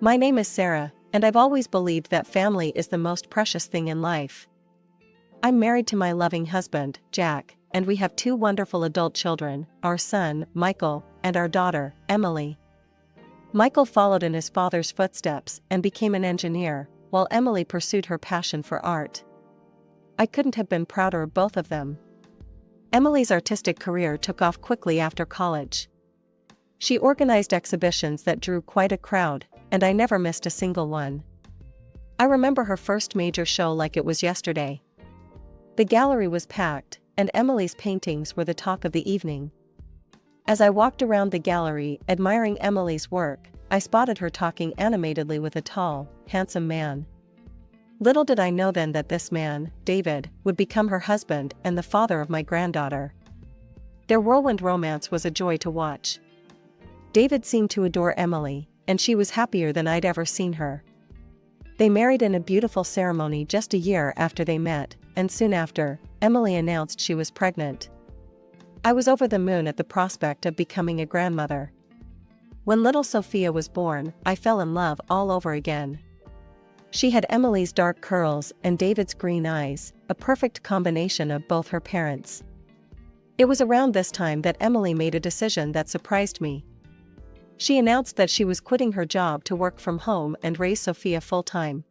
My name is Sarah, and I've always believed that family is the most precious thing in life. I'm married to my loving husband, Jack, and we have 2 wonderful adult children, our son, Michael, and our daughter, Emily. Michael followed in his father's footsteps and became an engineer, while Emily pursued her passion for art. I couldn't have been prouder of both of them. Emily's artistic career took off quickly after college. She organized exhibitions that drew quite a crowd, and I never missed a single one. I remember her first major show like it was yesterday. The gallery was packed, and Emily's paintings were the talk of the evening. As I walked around the gallery admiring Emily's work, I spotted her talking animatedly with a tall, handsome man. Little did I know then that this man, David, would become her husband and the father of my granddaughter. Their whirlwind romance was a joy to watch. David seemed to adore Emily, and she was happier than I'd ever seen her. They married in a beautiful ceremony just a year after they met, and soon after, Emily announced she was pregnant. I was over the moon at the prospect of becoming a grandmother. When little Sophia was born, I fell in love all over again. She had Emily's dark curls and David's green eyes, a perfect combination of both her parents. It was around this time that Emily made a decision that surprised me. She announced that she was quitting her job to work from home and raise Sophia full-time.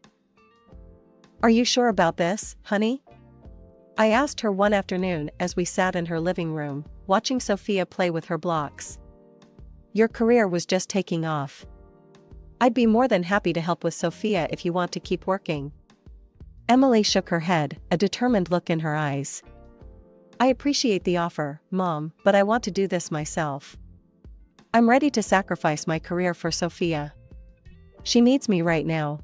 "Are you sure about this, honey?" I asked her one afternoon as we sat in her living room, watching Sophia play with her blocks. "Your career was just taking off. I'd be more than happy to help with Sophia if you want to keep working." Emily shook her head, a determined look in her eyes. "I appreciate the offer, Mom, but I want to do this myself. I'm ready to sacrifice my career for Sophia. She needs me right now."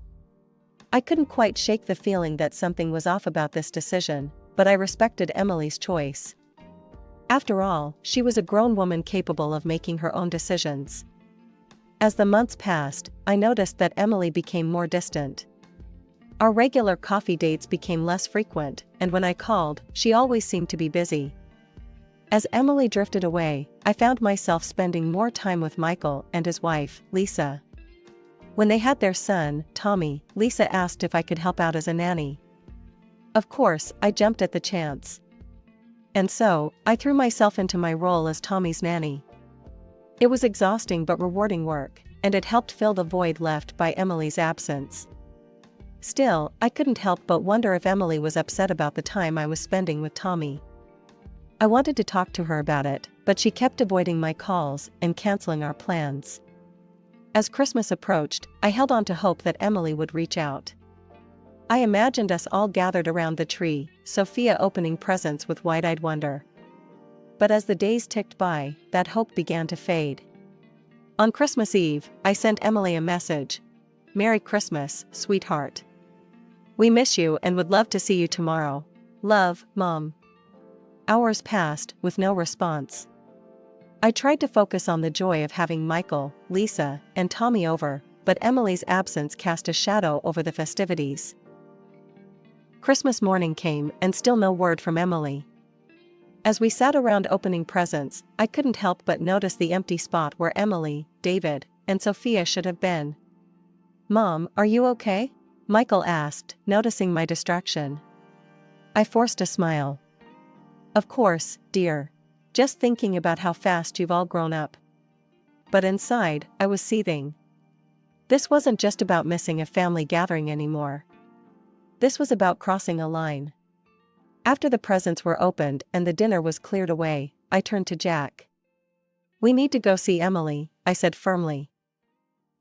I couldn't quite shake the feeling that something was off about this decision, but I respected Emily's choice. After all, she was a grown woman capable of making her own decisions. As the months passed, I noticed that Emily became more distant. Our regular coffee dates became less frequent, and when I called, she always seemed to be busy. As Emily drifted away, I found myself spending more time with Michael and his wife, Lisa. When they had their son, Tommy, Lisa asked if I could help out as a nanny. Of course, I jumped at the chance. And so, I threw myself into my role as Tommy's nanny. It was exhausting but rewarding work, and it helped fill the void left by Emily's absence. Still, I couldn't help but wonder if Emily was upset about the time I was spending with Tommy. I wanted to talk to her about it, but she kept avoiding my calls and canceling our plans. As Christmas approached, I held on to hope that Emily would reach out. I imagined us all gathered around the tree, Sophia opening presents with wide-eyed wonder. But as the days ticked by, that hope began to fade. On Christmas Eve, I sent Emily a message. "Merry Christmas, sweetheart. We miss you and would love to see you tomorrow. Love, Mom." Hours passed, with no response. I tried to focus on the joy of having Michael, Lisa, and Tommy over, but Emily's absence cast a shadow over the festivities. Christmas morning came and still no word from Emily. As we sat around opening presents, I couldn't help but notice the empty spot where Emily, David, and Sophia should have been. "Mom, are you okay?" Michael asked, noticing my distraction. I forced a smile. "Of course, dear. Just thinking about how fast you've all grown up." But inside, I was seething. This wasn't just about missing a family gathering anymore. This was about crossing a line. After the presents were opened and the dinner was cleared away, I turned to Jack. "We need to go see Emily," I said firmly.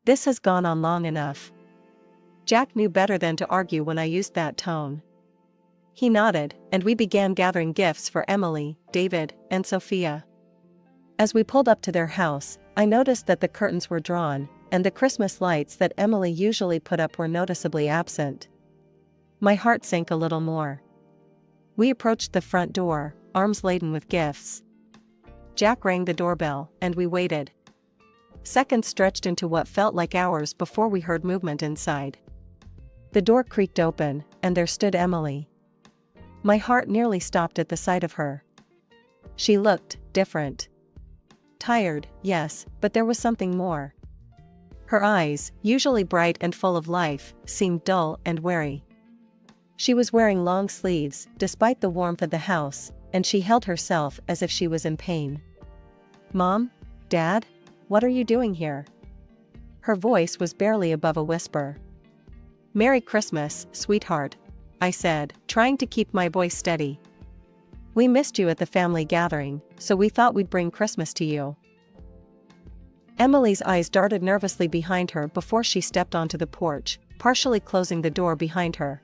"This has gone on long enough." Jack knew better than to argue when I used that tone. He nodded, and we began gathering gifts for Emily, David, and Sophia. As we pulled up to their house, I noticed that the curtains were drawn, and the Christmas lights that Emily usually put up were noticeably absent. My heart sank a little more. We approached the front door, arms laden with gifts. Jack rang the doorbell, and we waited. Seconds stretched into what felt like hours before we heard movement inside. The door creaked open, and there stood Emily. My heart nearly stopped at the sight of her. She looked different. Tired, yes, but there was something more. Her eyes, usually bright and full of life, seemed dull and wary. She was wearing long sleeves, despite the warmth of the house, and she held herself as if she was in pain. "Mom? Dad? What are you doing here?" Her voice was barely above a whisper. "Merry Christmas, sweetheart," I said, trying to keep my voice steady. "We missed you at the family gathering, so we thought we'd bring Christmas to you." Emily's eyes darted nervously behind her before she stepped onto the porch, partially closing the door behind her.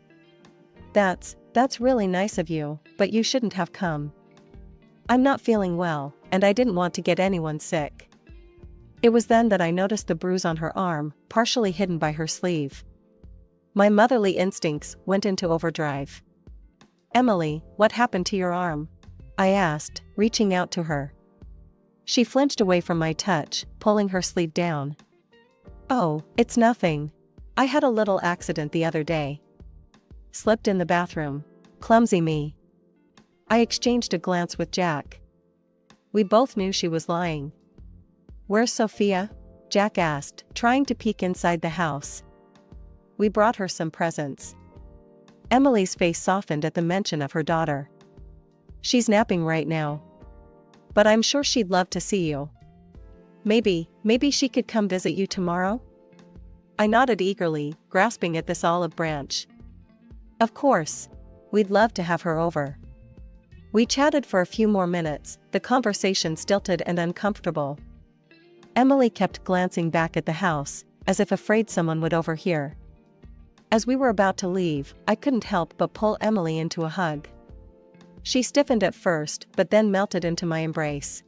That's really nice of you, but you shouldn't have come. I'm not feeling well, and I didn't want to get anyone sick." It was then that I noticed the bruise on her arm, partially hidden by her sleeve. My motherly instincts went into overdrive. "Emily, what happened to your arm?" I asked, reaching out to her. She flinched away from my touch, pulling her sleeve down. "Oh, it's nothing. I had a little accident the other day. Slipped in the bathroom. Clumsy me." I exchanged a glance with Jack. We both knew she was lying. "Where's Sophia?" Jack asked, trying to peek inside the house. "We brought her some presents." Emily's face softened at the mention of her daughter. "She's napping right now. But I'm sure she'd love to see you. Maybe she could come visit you tomorrow?" I nodded eagerly, grasping at this olive branch. "Of course. We'd love to have her over." We chatted for a few more minutes, the conversation stilted and uncomfortable. Emily kept glancing back at the house, as if afraid someone would overhear. As we were about to leave, I couldn't help but pull Emily into a hug. She stiffened at first, but then melted into my embrace.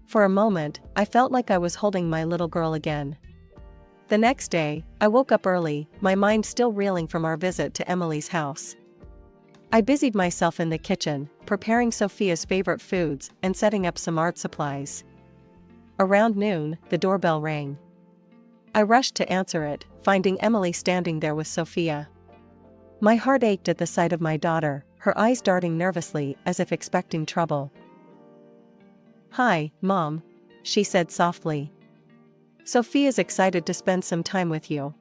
For a moment, I felt like I was holding my little girl again. The next day, I woke up early, my mind still reeling from our visit to Emily's house. I busied myself in the kitchen, preparing Sophia's favorite foods and setting up some art supplies. Around noon, the doorbell rang. I rushed to answer it, finding Emily standing there with Sophia. My heart ached at the sight of my daughter, her eyes darting nervously as if expecting trouble. "Hi, Mom," she said softly. "Sophia's excited to spend some time with you."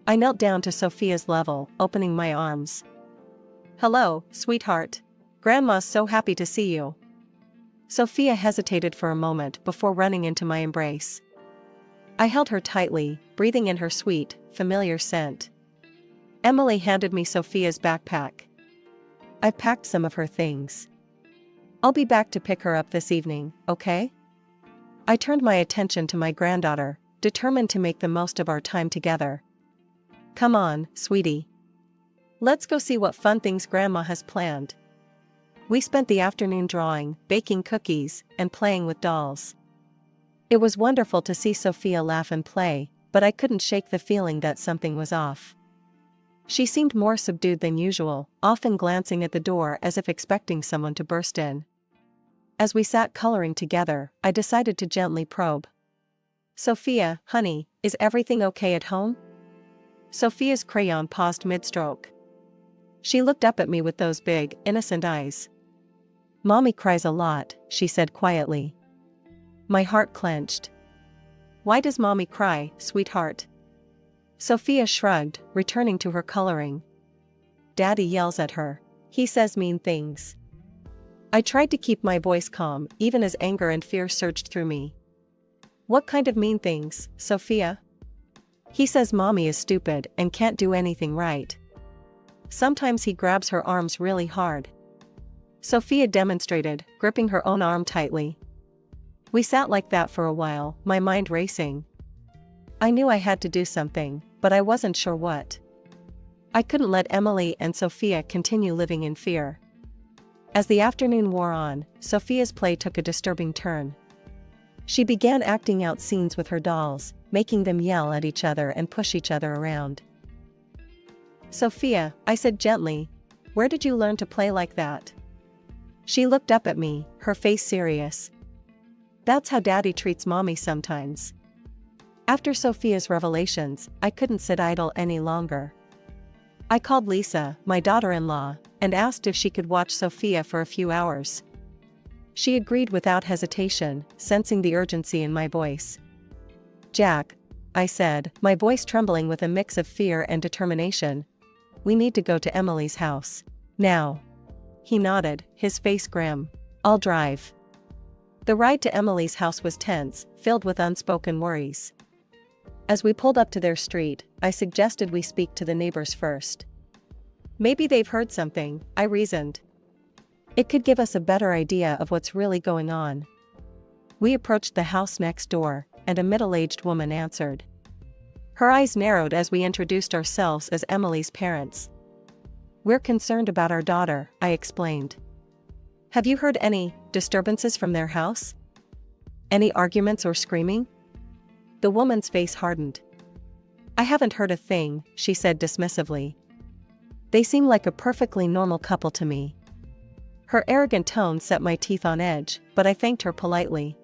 I knelt down to Sophia's level, opening my arms. "Hello, sweetheart. Grandma's so happy to see you." Sophia hesitated for a moment before running into my embrace. I held her tightly, breathing in her sweet, familiar scent. Emily handed me Sophia's backpack. "I've packed some of her things. I'll be back to pick her up this evening, okay?" I turned my attention to my granddaughter, determined to make the most of our time together. "Come on, sweetie. Let's go see what fun things Grandma has planned." We spent the afternoon drawing, baking cookies, and playing with dolls. It was wonderful to see Sophia laugh and play, but I couldn't shake the feeling that something was off. She seemed more subdued than usual, often glancing at the door as if expecting someone to burst in. As we sat coloring together, I decided to gently probe. "Sophia, honey, is everything okay at home?" Sophia's crayon paused mid-stroke. She looked up at me with those big, innocent eyes. "Mommy cries a lot," she said quietly. My heart clenched. "Why does Mommy cry, sweetheart?" Sophia shrugged, returning to her coloring. "Daddy yells at her. He says mean things." I tried to keep my voice calm, even as anger and fear surged through me. "What kind of mean things, Sophia?" "He says Mommy is stupid and can't do anything right. Sometimes he grabs her arms really hard." Sophia demonstrated, gripping her own arm tightly. We sat like that for a while, my mind racing. I knew I had to do something, but I wasn't sure what. I couldn't let Emily and Sophia continue living in fear. As the afternoon wore on, Sophia's play took a disturbing turn. She began acting out scenes with her dolls, making them yell at each other and push each other around. "Sophia," I said gently, "where did you learn to play like that?" She looked up at me, her face serious. "That's how Daddy treats Mommy sometimes." After Sophia's revelations, I couldn't sit idle any longer. I called Lisa, my daughter-in-law, and asked if she could watch Sophia for a few hours. She agreed without hesitation, sensing the urgency in my voice. Jack, I said, my voice trembling with a mix of fear and determination. We need to go to Emily's house. Now. He nodded, his face grim. I'll drive. The ride to Emily's house was tense, filled with unspoken worries. As we pulled up to their street, I suggested we speak to the neighbors first. Maybe they've heard something, I reasoned. It could give us a better idea of what's really going on. We approached the house next door, and a middle-aged woman answered. Her eyes narrowed as we introduced ourselves as Emily's parents. We're concerned about our daughter, I explained. Have you heard any disturbances from their house? Any arguments or screaming? The woman's face hardened. I haven't heard a thing, she said dismissively. They seem like a perfectly normal couple to me. Her arrogant tone set my teeth on edge, but I thanked her politely.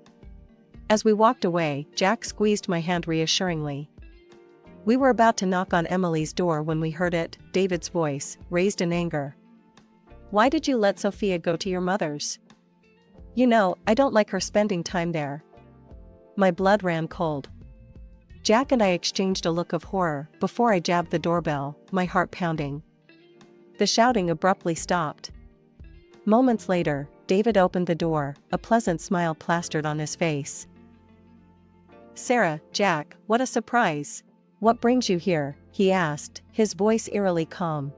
As we walked away, Jack squeezed my hand reassuringly. We were about to knock on Emily's door when we heard it, David's voice, raised in anger. Why did you let Sophia go to your mother's? You know, I don't like her spending time there. My blood ran cold. Jack and I exchanged a look of horror before I jabbed the doorbell, my heart pounding. The shouting abruptly stopped. Moments later, David opened the door, a pleasant smile plastered on his face. Sarah, Jack, what a surprise. What brings you here? He asked, his voice eerily calm.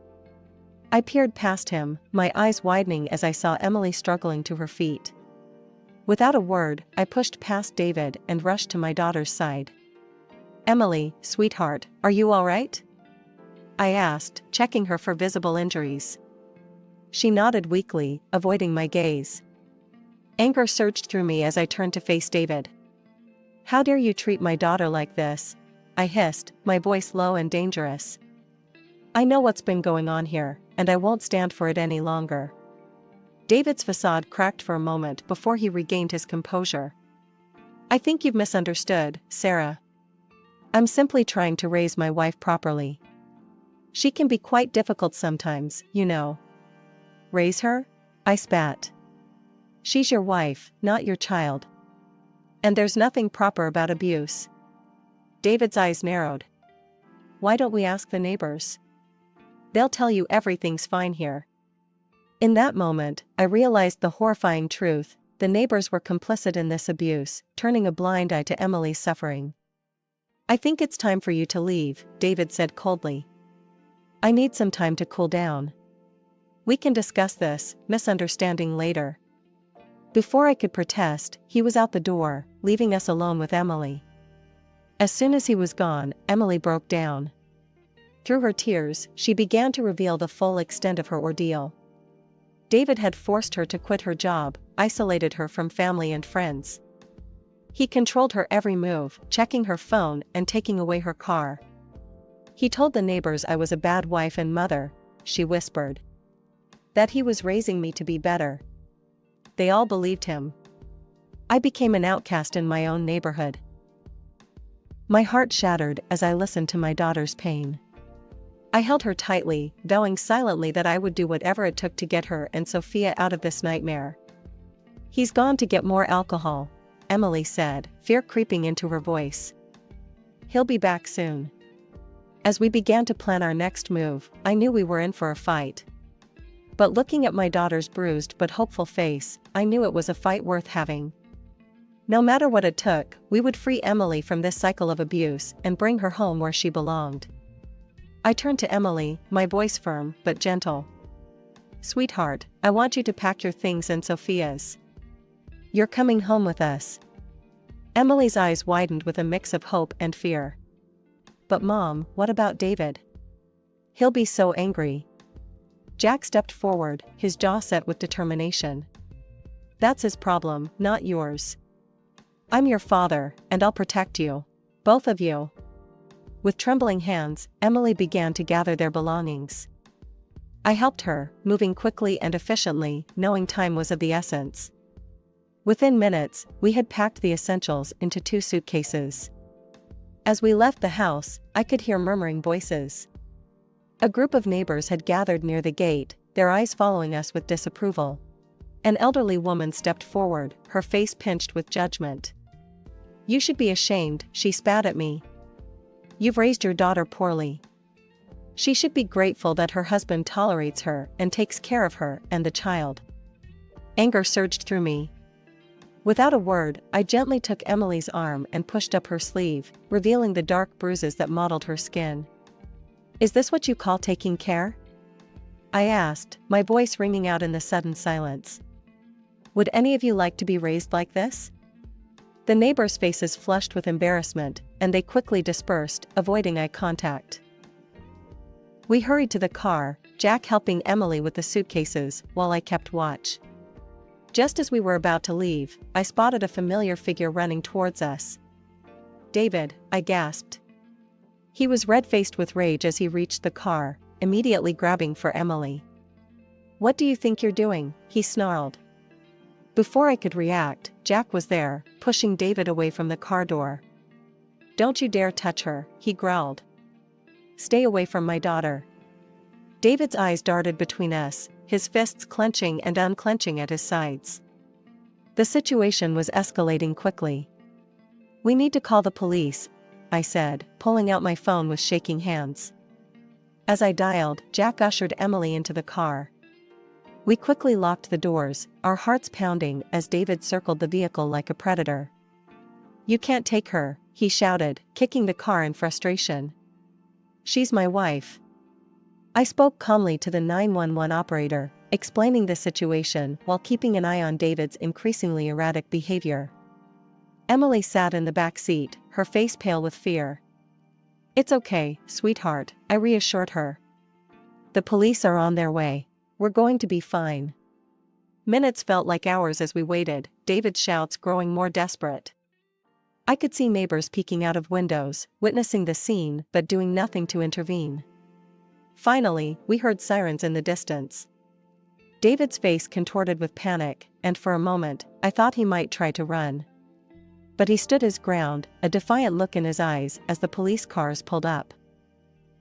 I peered past him, my eyes widening as I saw Emily struggling to her feet. Without a word, I pushed past David and rushed to my daughter's side. Emily, sweetheart, are you all right? I asked, checking her for visible injuries. She nodded weakly, avoiding my gaze. Anger surged through me as I turned to face David. How dare you treat my daughter like this? I hissed, my voice low and dangerous. I know what's been going on here, and I won't stand for it any longer. David's facade cracked for a moment before he regained his composure. I think you've misunderstood, Sarah. I'm simply trying to raise my wife properly. She can be quite difficult sometimes, you know. Raise her? I spat. She's your wife, not your child. And there's nothing proper about abuse. David's eyes narrowed. Why don't we ask the neighbors? They'll tell you everything's fine here. In that moment, I realized the horrifying truth. The neighbors were complicit in this abuse, turning a blind eye to Emily's suffering. I think it's time for you to leave, David said coldly. I need some time to cool down. We can discuss this misunderstanding later. Before I could protest, he was out the door, leaving us alone with Emily. As soon as he was gone, Emily broke down. Through her tears, she began to reveal the full extent of her ordeal. David had forced her to quit her job, isolated her from family and friends. He controlled her every move, checking her phone and taking away her car. He told the neighbors I was a bad wife and mother, she whispered. That he was raising me to be better. They all believed him. I became an outcast in my own neighborhood. My heart shattered as I listened to my daughter's pain. I held her tightly, vowing silently that I would do whatever it took to get her and Sophia out of this nightmare. He's gone to get more alcohol, Emily said, fear creeping into her voice. He'll be back soon. As we began to plan our next move, I knew we were in for a fight. But looking at my daughter's bruised but hopeful face, I knew it was a fight worth having. No matter what it took, we would free Emily from this cycle of abuse and bring her home where she belonged. I turned to Emily, my voice firm but gentle. Sweetheart, I want you to pack your things and Sophia's. You're coming home with us. Emily's eyes widened with a mix of hope and fear. But Mom, what about David? He'll be so angry. Jack stepped forward, his jaw set with determination. That's his problem, not yours. I'm your father, and I'll protect you. Both of you. With trembling hands, Emily began to gather their belongings. I helped her, moving quickly and efficiently, knowing time was of the essence. Within minutes, we had packed the essentials into 2 suitcases. As we left the house, I could hear murmuring voices. A group of neighbors had gathered near the gate, their eyes following us with disapproval. An elderly woman stepped forward, her face pinched with judgment. You should be ashamed, she spat at me. You've raised your daughter poorly. She should be grateful that her husband tolerates her and takes care of her and the child." Anger surged through me. Without a word, I gently took Emily's arm and pushed up her sleeve, revealing the dark bruises that mottled her skin. "Is this what you call taking care?" I asked, my voice ringing out in the sudden silence. "Would any of you like to be raised like this?" The neighbors' faces flushed with embarrassment, and they quickly dispersed, avoiding eye contact. We hurried to the car, Jack helping Emily with the suitcases, while I kept watch. Just as we were about to leave, I spotted a familiar figure running towards us. "David," I gasped. He was red-faced with rage as he reached the car, immediately grabbing for Emily. "What do you think you're doing?" he snarled. Before I could react, Jack was there, pushing David away from the car door. "Don't you dare touch her," he growled. "Stay away from my daughter." David's eyes darted between us, his fists clenching and unclenching at his sides. The situation was escalating quickly. "We need to call the police," I said, pulling out my phone with shaking hands. As I dialed, Jack ushered Emily into the car. We quickly locked the doors, our hearts pounding as David circled the vehicle like a predator. "You can't take her," he shouted, kicking the car in frustration. "She's my wife." I spoke calmly to the 911 operator, explaining the situation while keeping an eye on David's increasingly erratic behavior. Emily sat in the back seat, her face pale with fear. "It's okay, sweetheart," I reassured her. "The police are on their way. We're going to be fine." Minutes felt like hours as we waited, David's shouts growing more desperate. I could see neighbors peeking out of windows, witnessing the scene but doing nothing to intervene. Finally, we heard sirens in the distance. David's face contorted with panic, and for a moment, I thought he might try to run. But he stood his ground, a defiant look in his eyes as the police cars pulled up.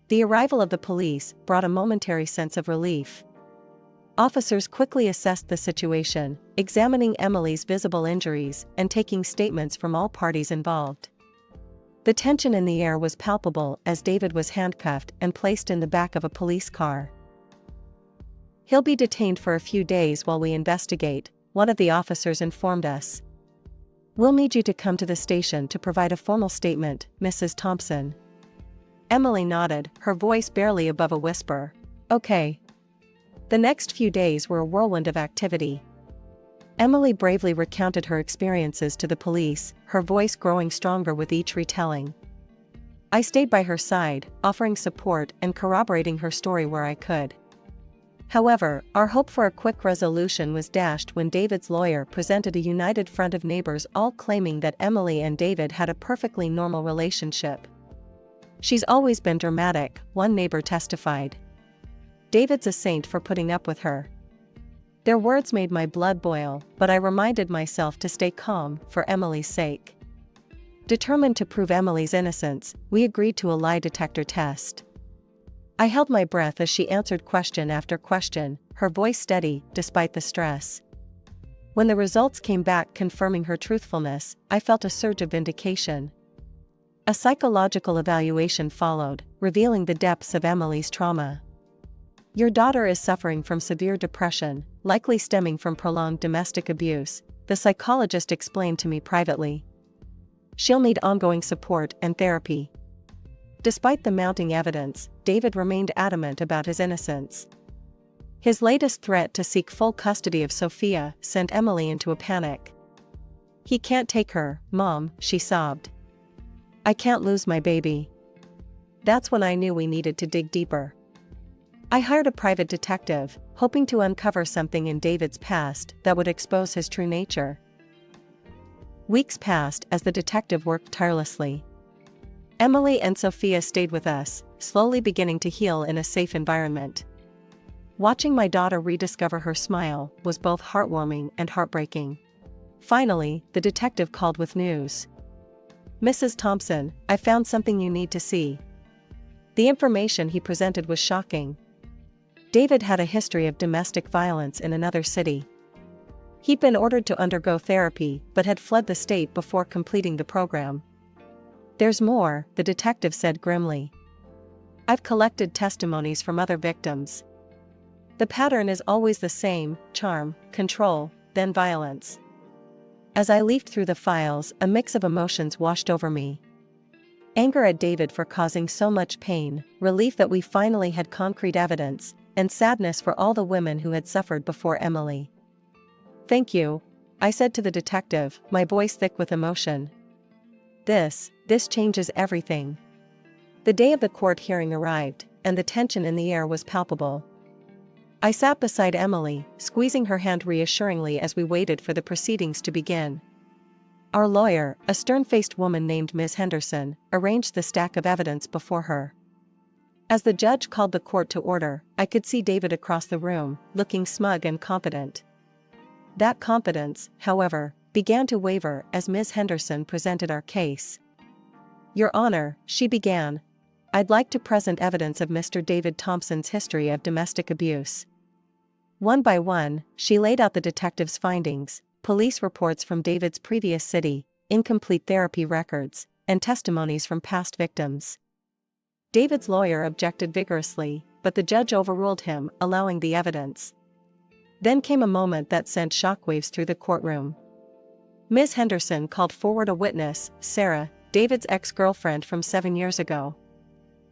The arrival of the police brought a momentary sense of relief. Officers quickly assessed the situation, examining Emily's visible injuries and taking statements from all parties involved. The tension in the air was palpable as David was handcuffed and placed in the back of a police car. "He'll be detained for a few days while we investigate," one of the officers informed us. "We'll need you to come to the station to provide a formal statement, Mrs. Thompson." Emily nodded, her voice barely above a whisper. "Okay." The next few days were a whirlwind of activity. Emily bravely recounted her experiences to the police, her voice growing stronger with each retelling. I stayed by her side, offering support and corroborating her story where I could. However, our hope for a quick resolution was dashed when David's lawyer presented a united front of neighbors all claiming that Emily and David had a perfectly normal relationship. "She's always been dramatic," one neighbor testified. "David's a saint for putting up with her." Their words made my blood boil, but I reminded myself to stay calm for Emily's sake. Determined to prove Emily's innocence, we agreed to a lie detector test. I held my breath as she answered question after question, her voice steady despite the stress. When the results came back confirming her truthfulness, I felt a surge of vindication. A psychological evaluation followed, revealing the depths of Emily's trauma. "Your daughter is suffering from severe depression, likely stemming from prolonged domestic abuse," the psychologist explained to me privately. "She'll need ongoing support and therapy." Despite the mounting evidence, David remained adamant about his innocence. His latest threat to seek full custody of Sophia sent Emily into a panic. "He can't take her, Mom," she sobbed. "I can't lose my baby." That's when I knew we needed to dig deeper. I hired a private detective, hoping to uncover something in David's past that would expose his true nature. Weeks passed as the detective worked tirelessly. Emily and Sophia stayed with us, slowly beginning to heal in a safe environment. Watching my daughter rediscover her smile was both heartwarming and heartbreaking. Finally, the detective called with news. "Mrs. Thompson, I found something you need to see." The information he presented was shocking. David had a history of domestic violence in another city. He'd been ordered to undergo therapy but had fled the state before completing the program. "There's more," the detective said grimly. "I've collected testimonies from other victims. The pattern is always the same: charm, control, then violence." As I leafed through the files, a mix of emotions washed over me. Anger at David for causing so much pain, relief that we finally had concrete evidence, and sadness for all the women who had suffered before Emily. "Thank you," I said to the detective, my voice thick with emotion. This changes everything." The day of the court hearing arrived, and the tension in the air was palpable. I sat beside Emily, squeezing her hand reassuringly as we waited for the proceedings to begin. Our lawyer, a stern-faced woman named Ms. Henderson, arranged the stack of evidence before her. As the judge called the court to order, I could see David across the room, looking smug and confident. That confidence, however, began to waver as Ms. Henderson presented our case. "Your Honor," she began, "I'd like to present evidence of Mr. David Thompson's history of domestic abuse." One by one, she laid out the detective's findings, police reports from David's previous city, incomplete therapy records, and testimonies from past victims. David's lawyer objected vigorously, but the judge overruled him, allowing the evidence. Then came a moment that sent shockwaves through the courtroom. Ms. Henderson called forward a witness, Sarah, David's ex-girlfriend from 7 years ago.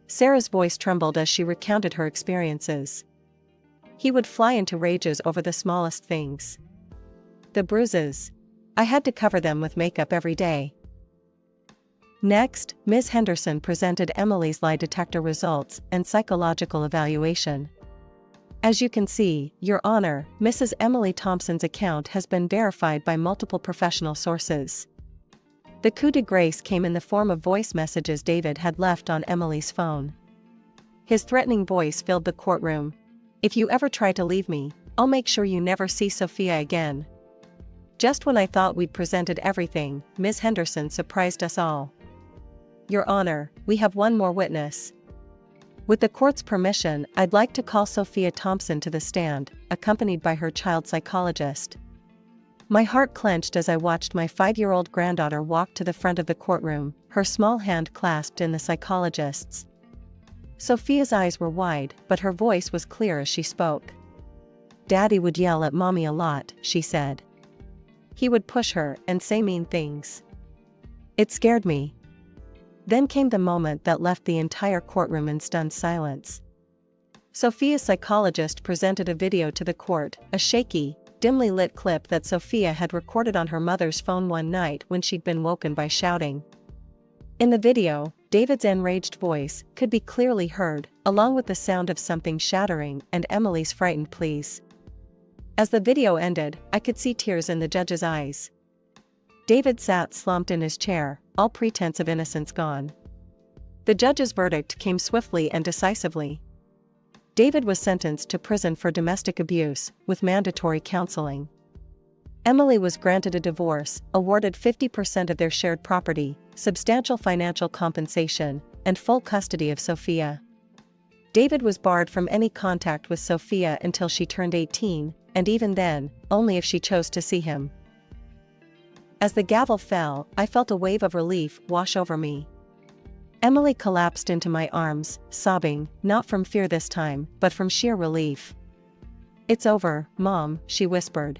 Sarah's voice trembled as she recounted her experiences. He would fly into rages over the smallest things. The bruises. I had to cover them with makeup every day. Next, Ms. Henderson presented Emily's lie detector results and psychological evaluation. "As you can see, Your Honor, Mrs. Emily Thompson's account has been verified by multiple professional sources." The coup de grace came in the form of voice messages David had left on Emily's phone. His threatening voice filled the courtroom. "If you ever try to leave me, I'll make sure you never see Sophia again." Just when I thought we'd presented everything, Ms. Henderson surprised us all. "Your Honor, we have one more witness. With the court's permission, I'd like to call Sophia Thompson to the stand, accompanied by her child psychologist." My heart clenched as I watched my 5-year-old granddaughter walk to the front of the courtroom, her small hand clasped in the psychologist's. Sophia's eyes were wide, but her voice was clear as she spoke. "Daddy would yell at Mommy a lot," she said. "He would push her and say mean things. It scared me." Then came the moment that left the entire courtroom in stunned silence. Sophia's psychologist presented a video to the court, a shaky, dimly lit clip that Sophia had recorded on her mother's phone one night when she'd been woken by shouting. In the video, David's enraged voice could be clearly heard, along with the sound of something shattering and Emily's frightened pleas. As the video ended, I could see tears in the judge's eyes. David sat slumped in his chair, all pretense of innocence gone. The judge's verdict came swiftly and decisively. David was sentenced to prison for domestic abuse, with mandatory counseling. Emily was granted a divorce, awarded 50% of their shared property, substantial financial compensation, and full custody of Sophia. David was barred from any contact with Sophia until she turned 18, and even then, only if she chose to see him. As the gavel fell, I felt a wave of relief wash over me. Emily collapsed into my arms, sobbing, not from fear this time, but from sheer relief. "It's over, Mom," she whispered.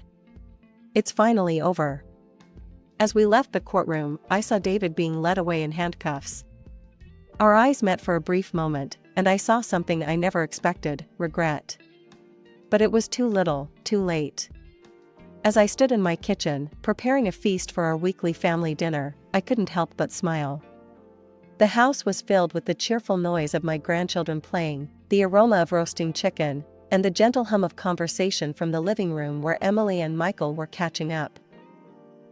"It's finally over." As we left the courtroom, I saw David being led away in handcuffs. Our eyes met for a brief moment, and I saw something I never expected: regret. But it was too little, too late. As I stood in my kitchen, preparing a feast for our weekly family dinner, I couldn't help but smile. The house was filled with the cheerful noise of my grandchildren playing, the aroma of roasting chicken, and the gentle hum of conversation from the living room where Emily and Michael were catching up.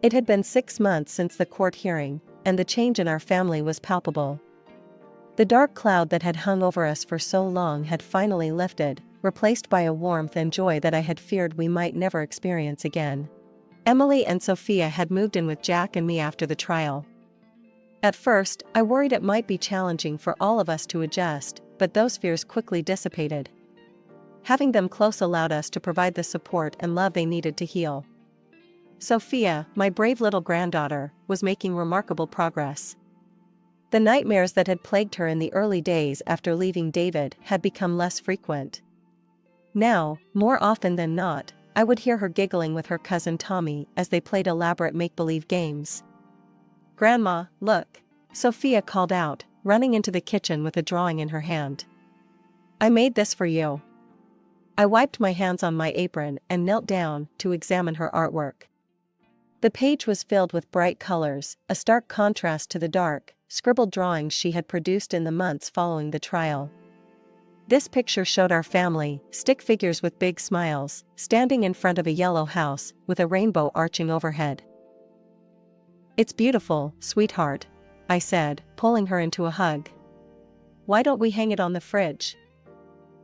It had been 6 months since the court hearing, and the change in our family was palpable. The dark cloud that had hung over us for so long had finally lifted, replaced by a warmth and joy that I had feared we might never experience again. Emily and Sophia had moved in with Jack and me after the trial. At first, I worried it might be challenging for all of us to adjust, but those fears quickly dissipated. Having them close allowed us to provide the support and love they needed to heal. Sophia, my brave little granddaughter, was making remarkable progress. The nightmares that had plagued her in the early days after leaving David had become less frequent. Now, more often than not, I would hear her giggling with her cousin Tommy as they played elaborate make-believe games. "Grandma, look!" Sophia called out, running into the kitchen with a drawing in her hand. "I made this for you." I wiped my hands on my apron and knelt down to examine her artwork. The page was filled with bright colors, a stark contrast to the dark, scribbled drawings she had produced in the months following the trial. This picture showed our family, stick figures with big smiles, standing in front of a yellow house with a rainbow arching overhead. "It's beautiful, sweetheart," I said, pulling her into a hug. "Why don't we hang it on the fridge?"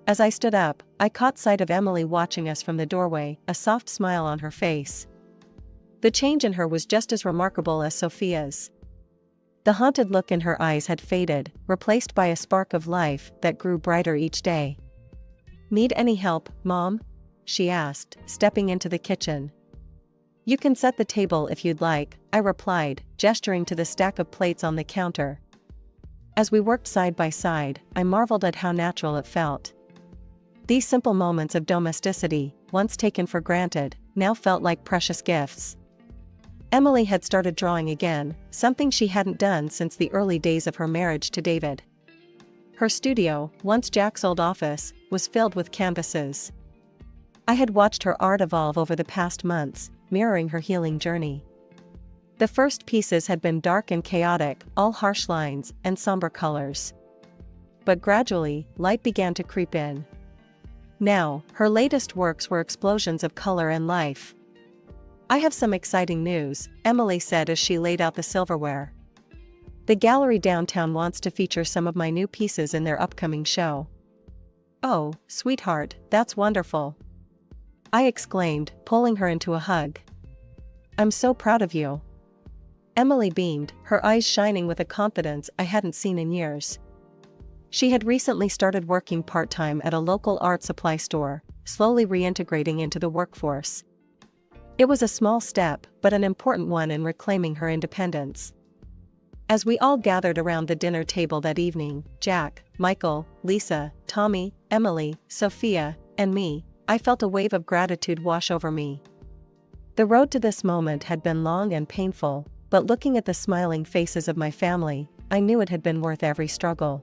As I stood up, I caught sight of Emily watching us from the doorway, a soft smile on her face. The change in her was just as remarkable as Sophia's. The haunted look in her eyes had faded, replaced by a spark of life that grew brighter each day. "Need any help, Mom?" she asked, stepping into the kitchen. "You can set the table if you'd like," I replied, gesturing to the stack of plates on the counter. As we worked side by side, I marveled at how natural it felt. These simple moments of domesticity, once taken for granted, now felt like precious gifts. Emily had started drawing again, something she hadn't done since the early days of her marriage to David. Her studio, once Jack's old office, was filled with canvases. I had watched her art evolve over the past months, mirroring her healing journey. The first pieces had been dark and chaotic, all harsh lines and somber colors. But gradually, light began to creep in. Now, her latest works were explosions of color and life. "I have some exciting news," Emily said as she laid out the silverware. "The gallery downtown wants to feature some of my new pieces in their upcoming show." "Oh, sweetheart, that's wonderful," I exclaimed, pulling her into a hug. "I'm so proud of you." Emily beamed, her eyes shining with a confidence I hadn't seen in years. She had recently started working part-time at a local art supply store, slowly reintegrating into the workforce. It was a small step, but an important one in reclaiming her independence. As we all gathered around the dinner table that evening, Jack, Michael, Lisa, Tommy, Emily, Sophia, and me, I felt a wave of gratitude wash over me. The road to this moment had been long and painful, but looking at the smiling faces of my family, I knew it had been worth every struggle.